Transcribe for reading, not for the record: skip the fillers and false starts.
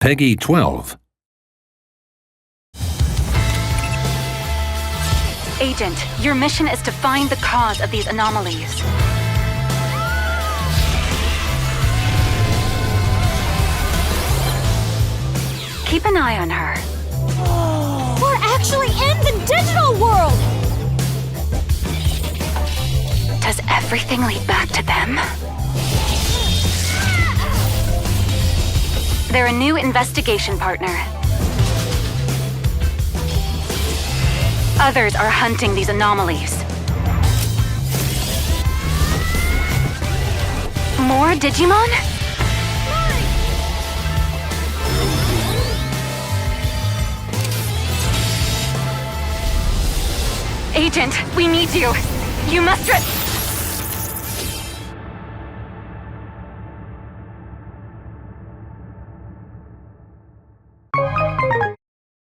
Peggy 12. Agent, your mission is to find the cause of these anomalies. Keep an eye on her. We're actually in the digital world! Does everything lead back to them? They're a new investigation partner. Others are hunting these anomalies. More Digimon? Agent, we need you. You must